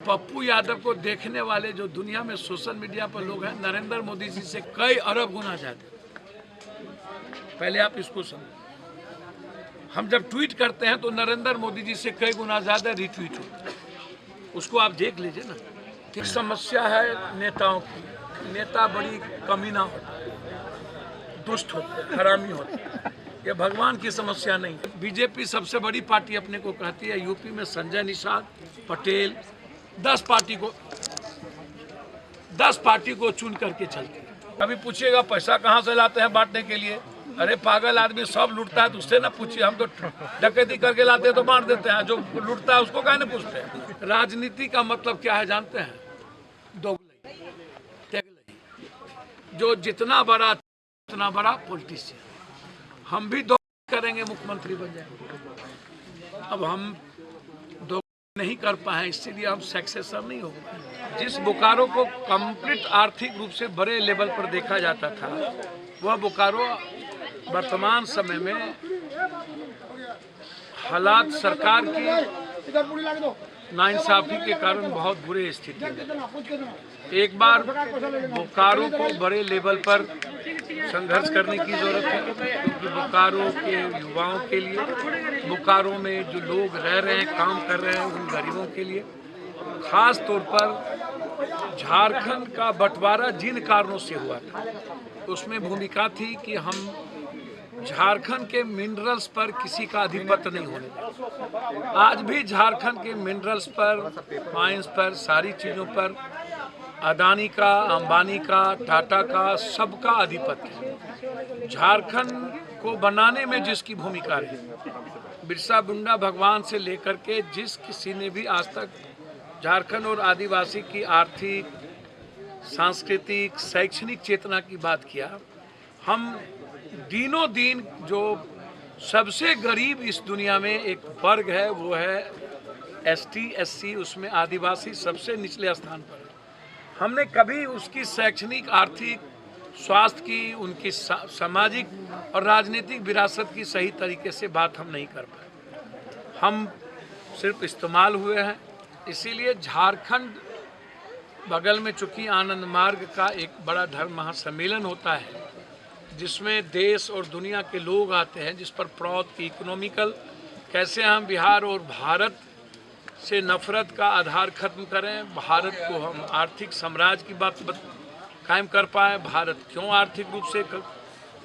पप्पू यादव को देखने वाले जो दुनिया में सोशल मीडिया पर लोग हैं, नरेंद्र मोदी जी से कई अरब गुना ज्यादा। पहले आप इसको समझो। हम जब ट्वीट करते हैं तो नरेंद्र मोदी जी से कई गुना ज्यादा रिट्वीट होता है। उसको आप देख लीजिए ना। एक समस्या है नेताओं की। नेता बड़ी कमीना होता है, दुष्ट होते हैं, हरामी होते हैं। ये भगवान की समस्या नहीं। बीजेपी सबसे बड़ी पार्टी अपने को कहती है। यूपी में संजय निषाद, पटेल 10 पार्टी को चुन करके चलते हैं। अभी पूछिएगा पैसा कहाँ से लाते हैं बांटने के लिए। अरे पागल आदमी, सब लूटता है तो उससे ना पूछिए। हम तो डकैती करके लाते हैं तो बांट देते हैं। जो लूटता है उसको काहे ना पूछते हैं। राजनीति का मतलब क्या है जानते हैं? दोगलई, तेगलई। जो जितना बड़ा उतना बड़ा पॉलिटिशियन। हम भी दो करेंगे, मुख्यमंत्री बन जाएंगे। अब हम दो नहीं कर पाए, इसीलिए हम सक्सेसर नहीं हो पाए। जिस बोकारो को कंप्लीट आर्थिक रूप से बड़े लेवल पर देखा जाता था, वह बोकारो वर्तमान समय में हालात सरकार की नाइंसाफी के कारण बहुत बुरे स्थिति में। एक बार बोकारो को बड़े लेवल पर संघर्ष करने की जरूरत है, क्योंकि बोकारो के युवाओं के लिए, बोकारो में जो लोग रह रहे हैं, काम कर रहे हैं, उन गरीबों के लिए, खास तौर पर झारखंड का बंटवारा जिन कारणों से हुआ था, उसमें भूमिका थी कि हम झारखंड के मिनरल्स पर किसी का आधिपत्य नहीं होने दें। आज भी झारखंड के मिनरल्स पर, माइंस पर, सारी चीज़ों पर अदानी का, अंबानी का, टाटा का, सबका आधिपत्य है। झारखंड को बनाने में जिसकी भूमिका रही, बिरसा मुंडा भगवान से लेकर के जिस किसी ने भी आज तक झारखंड और आदिवासी की आर्थिक, सांस्कृतिक, शैक्षणिक चेतना की बात किया, हम दिनों दिन जो सबसे गरीब इस दुनिया में एक वर्ग है, वो है ST SC, उसमें आदिवासी सबसे निचले स्थान पर है। हमने कभी उसकी शैक्षणिक, आर्थिक, स्वास्थ्य की, उनकी सामाजिक और राजनीतिक विरासत की सही तरीके से बात हम नहीं कर पाए। हम सिर्फ इस्तेमाल हुए हैं। इसीलिए झारखंड बगल में चूंकि आनंद मार्ग का एक बड़ा धर्म महासम्मेलन होता है, जिसमें देश और दुनिया के लोग आते हैं, जिस पर प्राउड इकोनॉमिकल कैसे हम बिहार और भारत से नफरत का आधार खत्म करें, भारत को हम आर्थिक साम्राज्य की बात कायम कर पाए। भारत क्यों आर्थिक रूप से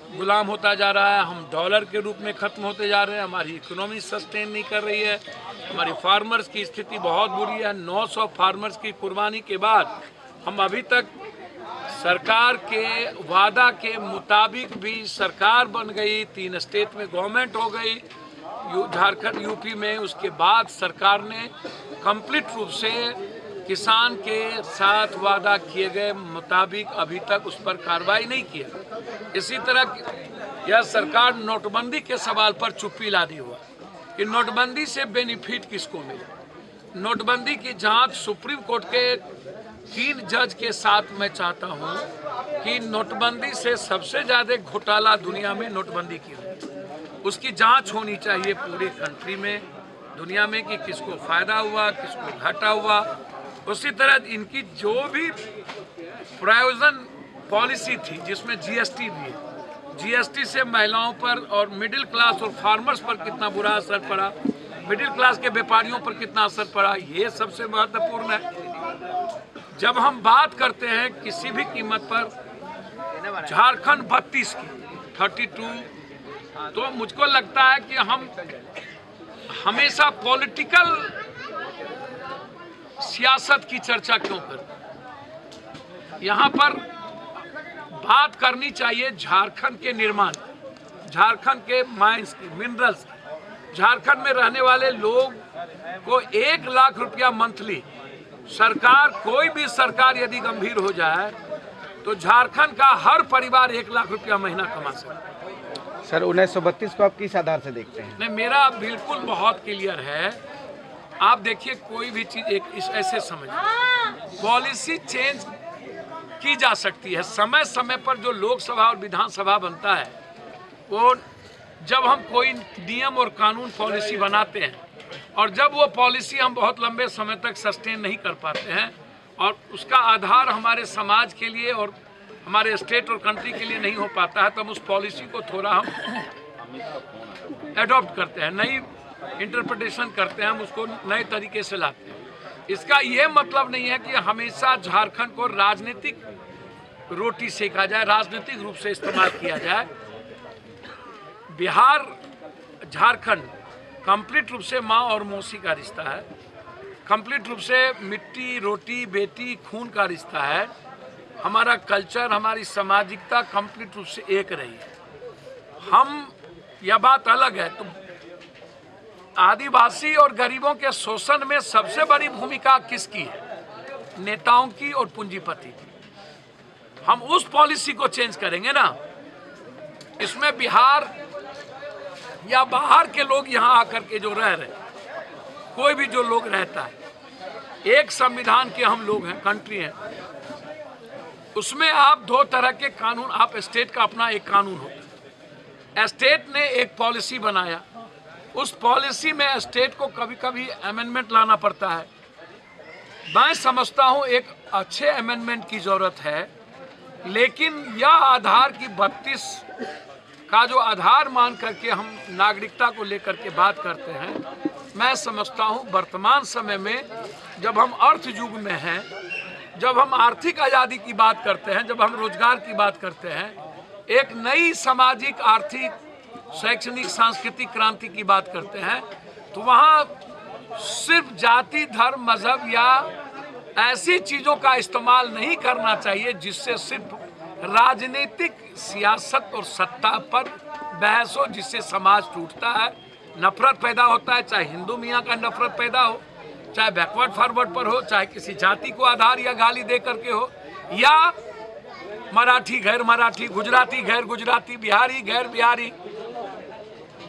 गुलाम होता जा रहा है, हम डॉलर के रूप में ख़त्म होते जा रहे हैं, हमारी इकोनॉमी सस्टेन नहीं कर रही है, हमारी फार्मर्स की स्थिति बहुत बुरी है। 900 फार्मर्स की कुर्बानी के बाद हम अभी तक सरकार के वादा के मुताबिक भी सरकार बन गई, 3 स्टेट में गवर्नमेंट हो गई, झारखंड, यूपी में। उसके बाद सरकार ने कंप्लीट रूप से किसान के साथ वादा किए गए मुताबिक अभी तक उस पर कार्रवाई नहीं किया। इसी तरह यह सरकार नोटबंदी के सवाल पर चुप्पी लादी हुआ कि नोटबंदी से बेनिफिट किसको मिला। नोटबंदी की जांच सुप्रीम कोर्ट के 3 जज के साथ मैं चाहता हूं कि नोटबंदी से सबसे ज़्यादा घोटाला दुनिया में नोटबंदी की हुई, उसकी जांच होनी चाहिए पूरे कंट्री में, दुनिया में, कि किसको फ़ायदा हुआ, किसको घाटा हुआ। उसी तरह इनकी जो भी प्रायोजन पॉलिसी थी, जिसमें GST भी है, GST से महिलाओं पर और मिडिल क्लास और फार्मर्स पर कितना बुरा असर पड़ा, मिडिल क्लास के व्यापारियों पर कितना असर पड़ा, ये सबसे महत्वपूर्ण है। जब हम बात करते हैं किसी भी कीमत पर झारखंड 32 की 32, तो मुझको लगता है कि हम हमेशा पॉलिटिकल सियासत की चर्चा क्यों करते। यहाँ पर बात करनी चाहिए झारखंड के निर्माण, झारखंड के माइंस की, मिनरल्स की। झारखंड में रहने वाले लोग को 1 लाख रुपया मंथली, सरकार, कोई भी सरकार यदि गंभीर हो जाए तो झारखंड का हर परिवार 1 लाख रुपया महीना कमा सकता है। सर 1932 को आप किस आधार से देखते हैं? नहीं, मेरा बिल्कुल बहुत क्लियर है। आप देखिए, कोई भी चीज़ एक ऐसे समझिए, पॉलिसी चेंज की जा सकती है समय समय पर। जो लोकसभा और विधानसभा बनता है, वो जब हम कोई नियम और कानून पॉलिसी बनाते हैं और जब वो पॉलिसी हम बहुत लंबे समय तक सस्टेन नहीं कर पाते हैं और उसका आधार हमारे समाज के लिए और हमारे स्टेट और कंट्री के लिए नहीं हो पाता है, तब उस पॉलिसी को थोड़ा हम एडॉप्ट करते हैं, नई इंटरप्रिटेशन करते हैं, हम उसको नए तरीके से लाते हैं। इसका ये मतलब नहीं है कि हमेशा झारखंड को राजनीतिक रोटी सेका जाए, राजनीतिक रूप से इस्तेमाल किया जाए। बिहार झारखंड कंप्लीट रूप से माँ और मौसी का रिश्ता है, कंप्लीट रूप से मिट्टी रोटी बेटी खून का रिश्ता है। हमारा कल्चर, हमारी सामाजिकता कंप्लीट रूप से एक रही है। हम, यह बात अलग है, तो आदिवासी और गरीबों के शोषण में सबसे बड़ी भूमिका किसकी है? नेताओं की और पूंजीपति की। हम उस पॉलिसी को चेंज करेंगे ना, इसमें बिहार या बाहर के लोग यहाँ आकर के जो रह रहे, कोई भी जो लोग रहता है, एक संविधान के हम लोग हैं, कंट्री हैं, उसमें आप दो तरह के कानून, आप स्टेट का अपना एक कानून होता है। स्टेट ने एक पॉलिसी बनाया, उस पॉलिसी में स्टेट को कभी कभी अमेंडमेंट लाना पड़ता है। मैं समझता हूँ एक अच्छे अमेंडमेंट की ज़रूरत है, लेकिन यह आधार की 32 का जो आधार मान करके हम नागरिकता को लेकर के बात करते हैं, मैं समझता हूँ वर्तमान समय में जब हम अर्थ युग में हैं, जब हम आर्थिक आज़ादी की बात करते हैं, जब हम रोजगार की बात करते हैं, एक नई सामाजिक आर्थिक शैक्षणिक सांस्कृतिक क्रांति की बात करते हैं, तो वहाँ सिर्फ जाति धर्म मजहब या ऐसी चीज़ों का इस्तेमाल नहीं करना चाहिए जिससे सिर्फ राजनीतिक सियासत और सत्ता पर बहस हो, जिससे समाज टूटता है, नफरत पैदा होता है। चाहे हिंदू मियाँ का नफरत पैदा हो, चाहे बैकवर्ड फॉरवर्ड पर हो, चाहे किसी जाति को आधार या गाली दे करके हो, या मराठी गैर मराठी, गुजराती गैर गुजराती, बिहारी गैर बिहारी,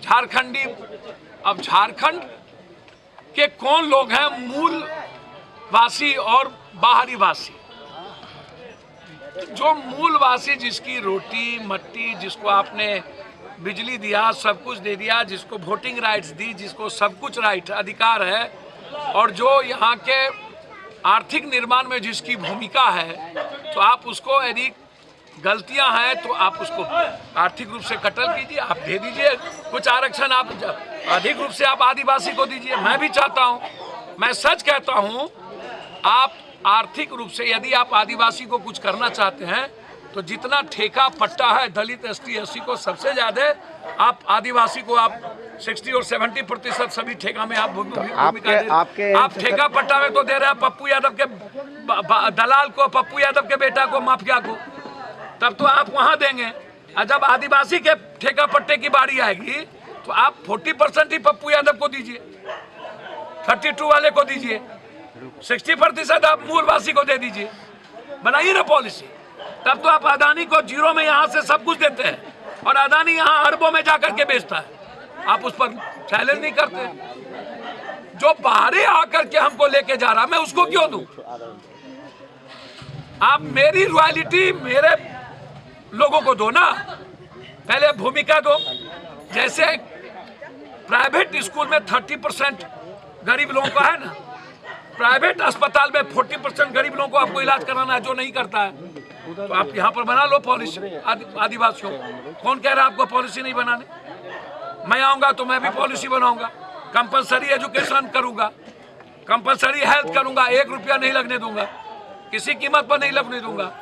झारखंडी। अब झारखंड के कौन लोग हैं मूल वासी और बाहरी वासी? जो मूल वासी, जिसकी रोटी मट्टी, जिसको आपने बिजली दिया, सब कुछ दे दिया, जिसको वोटिंग राइट्स दी, जिसको सब कुछ राइट अधिकार है, और जो यहाँ के आर्थिक निर्माण में जिसकी भूमिका है, तो आप उसको यदि गलतियां हैं तो आप उसको आर्थिक रूप से कटल कीजिए, आप दे दीजिए कुछ आरक्षण, आप अधिक रूप से आप आदिवासी को दीजिए। मैं भी चाहता हूं, मैं सच कहता हूं, आप आर्थिक रूप से यदि आप आदिवासी को कुछ करना चाहते हैं तो जितना ठेका पट्टा है दलित एसटी एससी को सबसे ज़्यादा, आप आदिवासी को आप 60 और 70% सभी ठेका में आप भूमिका दे। आप ठेका पट्टा में तो दे रहे हैं पप्पू यादव के दलाल को, पप्पू यादव के बेटा को, माफिया को, तब तो आप वहां देंगे। और जब आदिवासी के ठेका पट्टे की बारी आएगी तो आप 40% ही पप्पू यादव को दीजिए, 32 वाले को दीजिए, 60% आप मूलवासी को दे दीजिए। बनाइए ना पॉलिसी, तब तो आप अदानी को जीरो में यहाँ से सब कुछ देते हैं और अदानी यहाँ अरबों में जाकर के बेचता है, आप उस पर चैलेंज नहीं करते। जो बाहरी आकर के हमको लेके जा रहा, मैं उसको क्यों दूं? आप मेरी रॉयल्टी मेरे लोगों को दो ना, पहले भूमिका दो। जैसे प्राइवेट स्कूल में 30% गरीब लोगों का है ना, प्राइवेट अस्पताल में 40% गरीब लोगों को आपको इलाज कराना है, जो नहीं करता है। तो आप यहाँ पर बना लो पॉलिसी आदिवासियों। कौन कह रहा है आपको पॉलिसी नहीं बनाने? मैं आऊँगा तो मैं भी पॉलिसी बनाऊंगा, कंपलसरी एजुकेशन करूँगा, कंपलसरी हेल्थ करूँगा, 1 रुपया नहीं लगने दूंगा, किसी कीमत पर नहीं लगने दूंगा।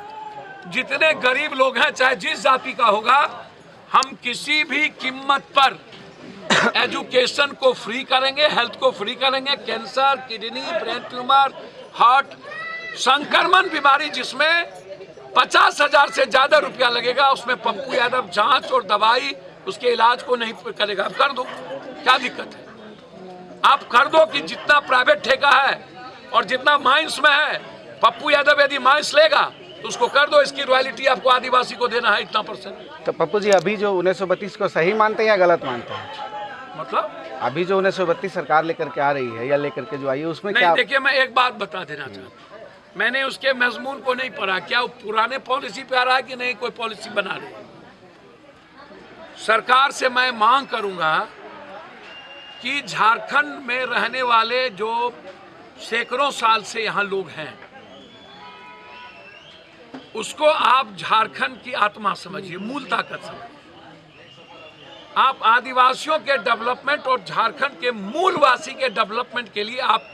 जितने गरीब लोग हैं, चाहे जिस जाति का होगा, हम किसी भी कीमत पर एजुकेशन को फ्री करेंगे, हेल्थ को फ्री करेंगे। Cancer, kidney, brain tumour, heart, संक्रमण बीमारी जिसमें 50,000 से ज्यादा रुपया लगेगा, उसमें पप्पू यादव जांच और दवाई उसके इलाज को नहीं करेगा। आप कर दो, क्या दिक्कत है? आप कर दो कि जितना प्राइवेट ठेका है और जितना माइंस में है, पप्पू यादव यदि माइंस लेगा तो उसको कर दो, इसकी रॉयल्टी आपको आदिवासी को देना है इतना %। तो पप्पू जी अभी जो 1932 को सही मानते हैं या गलत मानते हैं? मतलब अभी जो 1932 सरकार लेकर के आ रही है या लेकर के जो आई है उसमें नहीं, क्या? देखिए, मैं एक बात बता देना चाहता हूँ, मैंने उसके मजमून को नहीं पढ़ा, क्या वो पुराने पॉलिसी पे आ रहा है कि नहीं, कोई पॉलिसी बना रही। सरकार से मैं मांग करूंगा, कि झारखंड में रहने वाले जो सैकड़ों साल से यहाँ लोग हैं, उसको आप झारखंड की आत्मा समझिए, मूल ताकत समझिए। आप आदिवासियों के डेवलपमेंट और झारखंड के मूलवासी के डेवलपमेंट के लिए आप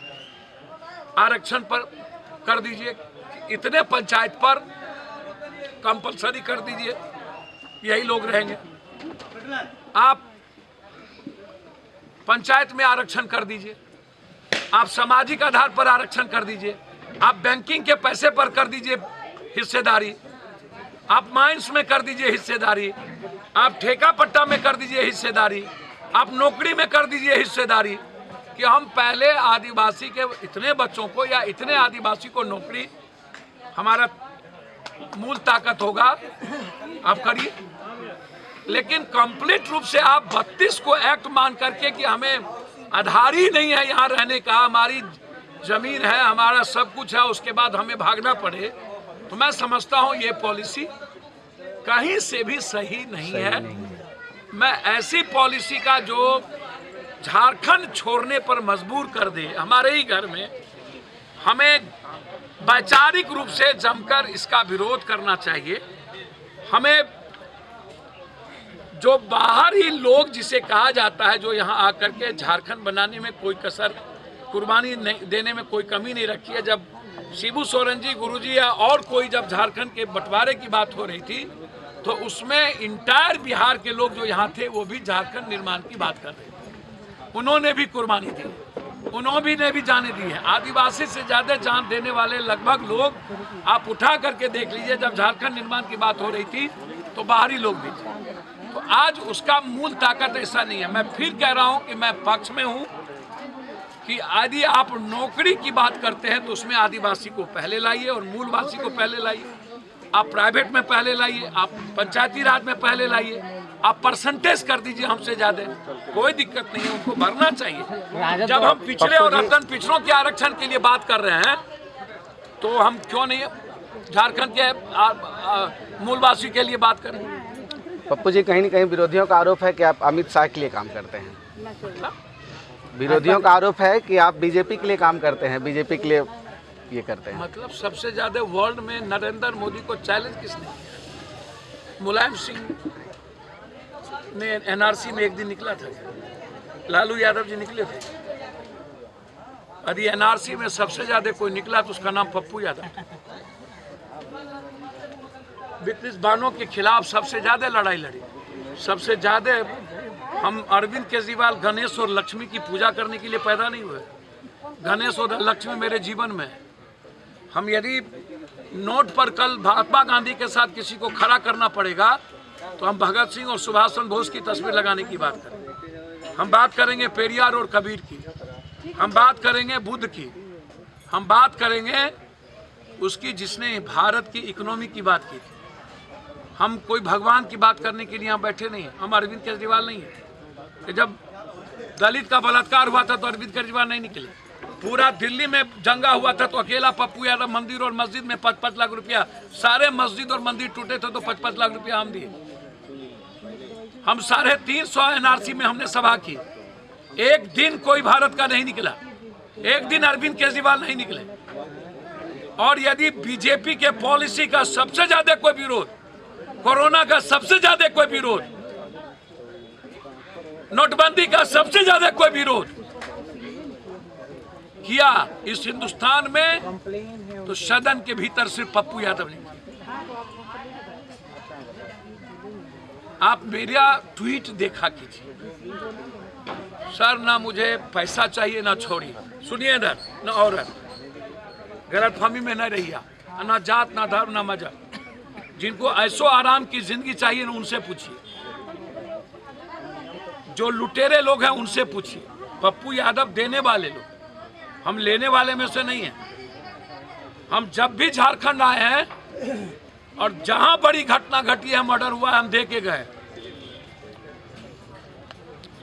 आरक्षण पर कर दीजिए, इतने पंचायत पर कंपलसरी कर दीजिए, यही लोग रहेंगे। आप पंचायत में आरक्षण कर दीजिए, आप सामाजिक आधार पर आरक्षण कर दीजिए, आप बैंकिंग के पैसे पर कर दीजिए हिस्सेदारी, आप माइंस में कर दीजिए हिस्सेदारी, आप ठेका पट्टा में कर दीजिए हिस्सेदारी, आप नौकरी में कर दीजिए हिस्सेदारी। कि हम पहले आदिवासी के इतने बच्चों को या इतने आदिवासी को नौकरी, हमारा मूल ताकत होगा, आप करिए। लेकिन कंप्लीट रूप से आप 32 को एक्ट मान करके कि हमें आधार ही नहीं है यहाँ रहने का, हमारी जमीन है, हमारा सब कुछ है, उसके बाद हमें भागना पड़े, तो मैं समझता हूँ ये पॉलिसी कहीं से भी सही नहीं है। मैं ऐसी पॉलिसी का जो झारखंड छोड़ने पर मजबूर कर दे हमारे ही घर में, हमें वैचारिक रूप से जमकर इसका विरोध करना चाहिए। हमें जो बाहरी लोग जिसे कहा जाता है, जो यहाँ आकर के झारखंड बनाने में कोई कसर कुर्बानी देने में कोई कमी नहीं रखी है। जब शिबू सोरेन जी, गुरुजी या और कोई जब झारखंड के बंटवारे की बात हो रही थी, तो उसमें इंटायर बिहार के लोग जो यहाँ थे वो भी झारखंड निर्माण की बात कर रहे थे। उन्होंने भी कुर्बानी दी, उन्होंने भी जाने दी है। आदिवासी से ज्यादा जान देने वाले लगभग लोग आप उठा करके देख लीजिए, जब झारखंड निर्माण की बात हो रही थी तो बाहरी लोग भी थे। तो आज उसका मूल ताकत ऐसा नहीं है। मैं फिर कह रहा हूं कि मैं पक्ष में हूं कि यदि आप नौकरी की बात करते हैं तो उसमें आदिवासी को पहले लाइए और मूलवासी को पहले लाइए। आप प्राइवेट में पहले लाइए, आप पंचायती राज में पहले लाइए, आप परसेंटेज कर दीजिए हमसे ज्यादा, कोई दिक्कत नहीं है, उनको भरना चाहिए। जब हम पिछड़े और अत्यंत पिछड़ों के आरक्षण के लिए बात कर रहे हैं तो हम क्यों नहीं झारखंड के मूलवासी के लिए बात करें? पप्पू जी, कहीं न कहीं विरोधियों का आरोप है कि आप अमित शाह के लिए काम करते हैं। विरोधियों का आरोप है कि आप बीजेपी के लिए काम करते हैं, बीजेपी के लिए ये करते हैं। मतलब सबसे ज्यादा वर्ल्ड में नरेंद्र मोदी को चैलेंज किसने किया? मुलायम सिंह ने एनआरसी में एक दिन निकला था, लालू यादव जी निकले थे। यदि एनआरसी में सबसे ज्यादा कोई निकला तो उसका नाम पप्पू यादव। ब्रिटिश बानों के खिलाफ सबसे ज्यादा लड़ाई लड़ी, सबसे ज्यादा। हम अरविंद केजरीवाल गणेश और लक्ष्मी की पूजा करने के लिए पैदा नहीं हुए। गणेश और लक्ष्मी मेरे जीवन में। हम यदि नोट पर कल महात्मा गांधी के साथ किसी को खड़ा करना पड़ेगा तो हम भगत सिंह और सुभाष चंद्र बोस की तस्वीर लगाने की बात करेंगे। हम बात करेंगे पेरियार और कबीर की, हम बात करेंगे बुद्ध की, हम बात करेंगे उसकी जिसने भारत की इकोनॉमी की बात की थी। हम कोई भगवान की बात करने के लिए यहाँ बैठे नहीं हैं। हम अरविंद केजरीवाल नहीं है। जब दलित का बलात्कार हुआ था तो अरविंद केजरीवाल नहीं निकले। पूरा दिल्ली में दंगा हुआ था तो अकेला पप्पू यादव मंदिर और मस्जिद में 5-5 लाख रुपया, सारे मस्जिद और मंदिर टूटे थे तो 5-5 लाख रुपया हम दिए। हम 350 एनआरसी में हमने सभा की। एक दिन कोई भारत का नहीं निकला, एक दिन अरविंद केजरीवाल नहीं निकले। और यदि बीजेपी के पॉलिसी का सबसे ज्यादा कोई विरोध, कोरोना का सबसे ज्यादा कोई विरोध, नोटबंदी का सबसे ज्यादा कोई विरोध किया इस हिंदुस्तान में, तो सदन के भीतर सिर्फ पप्पू यादव ने। आप मेरा ट्वीट देखा कीजिए। सर, ना मुझे पैसा चाहिए ना छोड़ी, सुनिए इधर, ना औरत, गलतफहमी में न रहिए, ना जात ना धर्म ना मजहब। जिनको ऐसो आराम की जिंदगी चाहिए ना उनसे पूछिए, जो लुटेरे लोग हैं उनसे पूछिए। पप्पू यादव देने वाले लोग, हम लेने वाले में से नहीं हैं। हम जब भी झारखंड आए हैं और जहां बड़ी घटना घटी है, मर्डर हुआ है, हम दे के गए।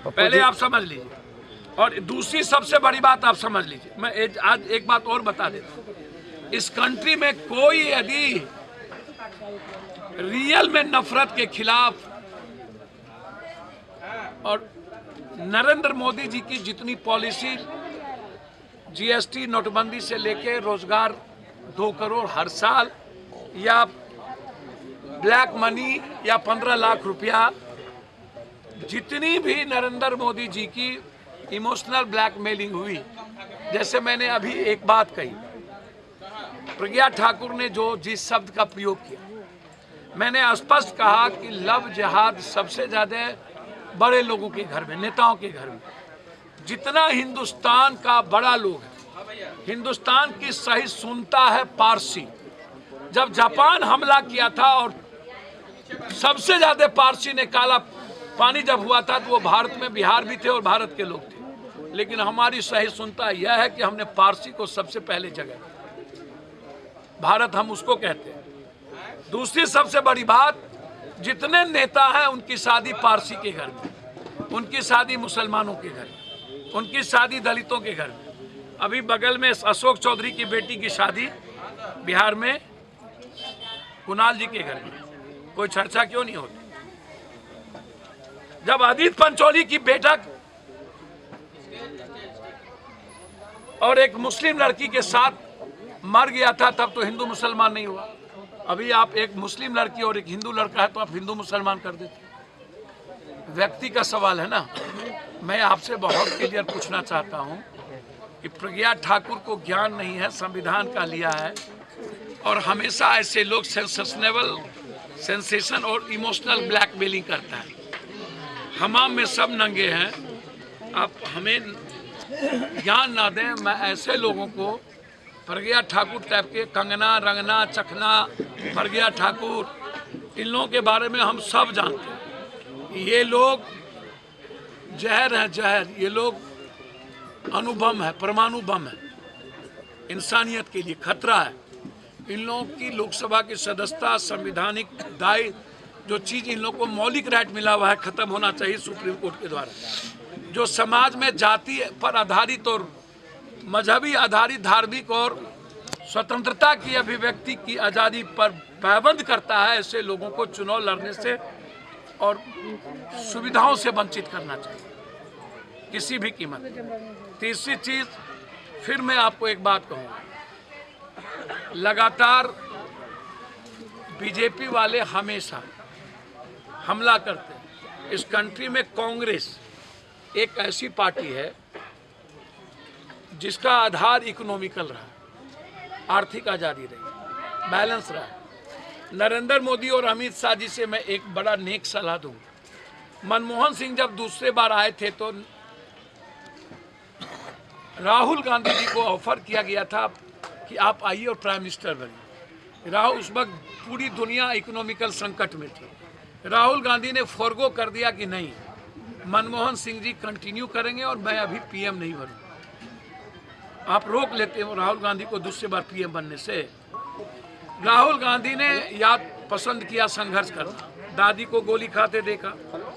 पहले आप समझ लीजिए। और दूसरी सबसे बड़ी बात आप समझ लीजिए, मैं आज एक बात और बता देता हूं। इस कंट्री में कोई यदि रियल में नफरत के खिलाफ और नरेंद्र मोदी जी की जितनी पॉलिसी, जीएसटी, नोटबंदी से लेके रोजगार 2 करोड़ हर साल, या ब्लैक मनी या 15 लाख रुपया, जितनी भी नरेंद्र मोदी जी की इमोशनल ब्लैकमेलिंग हुई, जैसे मैंने अभी एक बात कही, प्रज्ञा ठाकुर ने जो जिस शब्द का प्रयोग किया, मैंने स्पष्ट कहा कि लव जिहाद सबसे ज्यादा बड़े लोगों के घर में, नेताओं के घर में। जितना हिंदुस्तान का बड़ा लोग है, हिंदुस्तान की सही सुनता है पारसी। जब जापान हमला किया था और सबसे ज्यादा पारसी ने काला पानी जब हुआ था, तो वो भारत में बिहार भी थे और भारत के लोग थे। लेकिन हमारी सही सुनता यह है कि हमने पारसी को सबसे पहले जगह, भारत हम उसको कहते हैं। दूसरी सबसे बड़ी बात, जितने नेता हैं उनकी शादी पारसी के घर में, उनकी शादी मुसलमानों के घर में, उनकी शादी दलितों के घर में। अभी बगल में अशोक चौधरी की बेटी की शादी बिहार में कुणाल जी के घर में, कोई चर्चा क्यों नहीं होती? जब अदित पंचोली की बेटा और एक मुस्लिम लड़की के साथ मर गया था, तब तो हिंदू मुसलमान नहीं हुआ। अभी आप एक मुस्लिम लड़की और एक हिंदू लड़का है तो आप हिंदू मुसलमान कर देते। व्यक्ति का सवाल है ना। मैं आपसे बहुत क्लियर पूछना चाहता हूं कि प्रज्ञा ठाकुर को ज्ञान नहीं है, संविधान का लिया है, और हमेशा ऐसे लोग सेंसेशन और इमोशनल ब्लैकमेलिंग करता है। हमाम में सब नंगे हैं, आप हमें ज्ञान ना दें। मैं ऐसे लोगों को, प्रज्ञा ठाकुर टाइप के, कंगना रंगना चखना, प्रज्ञा ठाकुर, इन लोगों के बारे में हम सब जानते हैं। ये लोग जहर हैं, जहर। ये लोग अणुबम है, परमाणु बम है, इंसानियत के लिए खतरा है। इन लोगों की लोकसभा की सदस्यता, संवैधानिक दायित्व, जो चीज़ इन लोगों को मौलिक राइट मिला हुआ है, खत्म होना चाहिए सुप्रीम कोर्ट के द्वारा। जो समाज में जाति पर आधारित और मजहबी आधारित धार्मिक और स्वतंत्रता की अभिव्यक्ति की आज़ादी पर पाबंद करता है, ऐसे लोगों को चुनाव लड़ने से और सुविधाओं से वंचित करना चाहिए किसी भी कीमत। तीसरी चीज़, फिर मैं आपको एक बात कहूँगा, लगातार बीजेपी वाले हमेशा हमला करते हैं। इस कंट्री में कांग्रेस एक ऐसी पार्टी है जिसका आधार इकोनॉमिकल रहा, आर्थिक आज़ादी रही, बैलेंस रहा। नरेंद्र मोदी और अमित शाह जी से मैं एक बड़ा नेक सलाह दूंगा। मनमोहन सिंह जब दूसरे बार आए थे तो राहुल गांधी जी को ऑफर किया गया था कि आप आइए और प्राइम मिनिस्टर बनिए। राहुल, उस वक्त पूरी दुनिया इकोनॉमिकल संकट में थी। राहुल गांधी ने फॉरगो कर दिया कि नहीं, मनमोहन सिंह जी कंटिन्यू करेंगे और मैं अभी पीएम नहीं बनूंगा। आप रोक लेते हो राहुल गांधी को दूसरी बार पीएम बनने से। राहुल गांधी ने याद पसंद किया संघर्ष करना, दादी को गोली खाते देखा,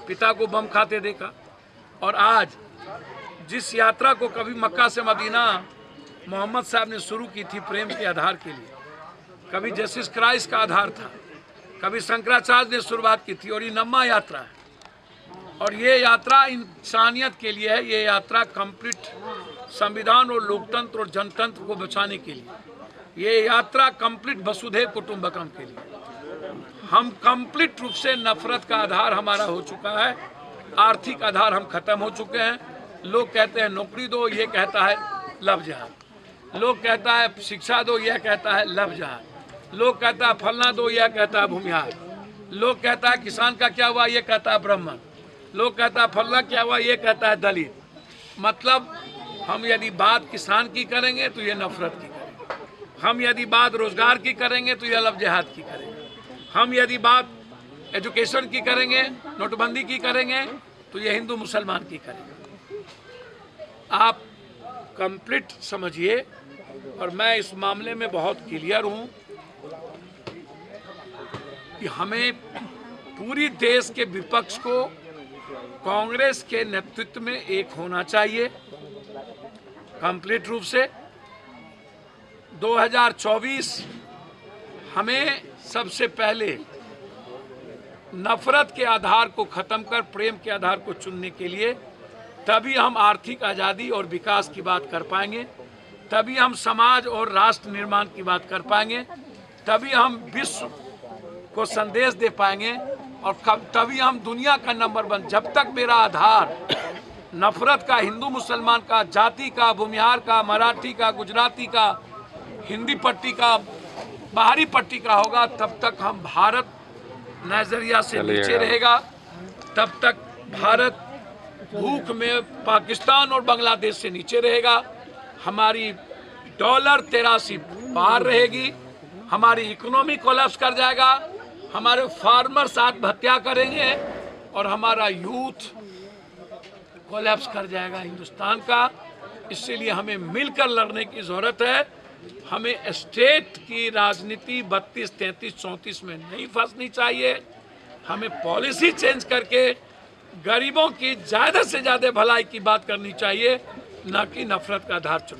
पिता को बम खाते देखा, और आज जिस यात्रा को कभी मक्का से मदीना मोहम्मद साहब ने शुरू की थी प्रेम के आधार के लिए, कभी जीसस क्राइस्ट का आधार था, कभी शंकराचार्य ने शुरुआत की थी, और ये नम्मा यात्रा है। और ये यात्रा इंसानियत के लिए है, ये यात्रा कंप्लीट संविधान और लोकतंत्र और जनतंत्र को बचाने के लिए, ये यात्रा कंप्लीट वसुधैव कुटुंबकम के लिए। हम कंप्लीट रूप से नफरत का आधार हमारा हो चुका है, आर्थिक आधार हम खत्म हो चुके हैं। लोग कहते हैं नौकरी दो, ये कहता है लव जिहाद। लोग कहता है शिक्षा दो, यह कहता है लव जिहाद। लोग कहता है फलना दो, यह कहता है भूमिहार। लोग कहता है किसान का क्या हुआ, ये कहता है ब्राह्मण। लोग कहता है फलना क्या हुआ, ये कहता है दलित। मतलब हम यदि बात किसान की करेंगे तो ये नफरत की करेंगे, हम यदि बात रोजगार की करेंगे तो ये लव जिहाद की करेंगे, हम यदि बात एजुकेशन की करेंगे, नोटबंदी की करेंगे तो ये हिंदू मुसलमान की करेंगे। आप कंप्लीट समझिए, और मैं इस मामले में बहुत क्लियर हूँ कि हमें पूरी देश के विपक्ष को कांग्रेस के नेतृत्व में एक होना चाहिए कंप्लीट रूप से। 2024 हमें सबसे पहले नफरत के आधार को खत्म कर प्रेम के आधार को चुनने के लिए तभी हम आर्थिक आज़ादी और विकास की बात कर पाएंगे, तभी हम समाज और राष्ट्र निर्माण की बात कर पाएंगे, तभी हम विश्व को संदेश दे पाएंगे और तभी हम दुनिया का नंबर 1। जब तक मेरा आधार नफरत का, हिंदू मुसलमान का, जाति का, भूमिहार का, मराठी का, गुजराती का, हिंदी पट्टी का, बाहरी पट्टी का होगा, तब तक हम भारत नजरिया से नीचे रहेगा। तब तक भारत भूख में पाकिस्तान और बांग्लादेश से नीचे रहेगा। हमारी डॉलर 83 पार रहेगी, हमारी इकोनॉमी कोलैप्स कर जाएगा, हमारे फार्मर्स आत्महत्या करेंगे और हमारा यूथ कोलैप्स कर जाएगा हिंदुस्तान का। इसलिए हमें मिलकर लड़ने की ज़रूरत है। हमें स्टेट की राजनीति 32, 33, 34 में नहीं फंसनी चाहिए। हमें पॉलिसी चेंज करके गरीबों की ज़्यादा से ज़्यादा भलाई की बात करनी चाहिए, न कि नफरत का आधार चुनना।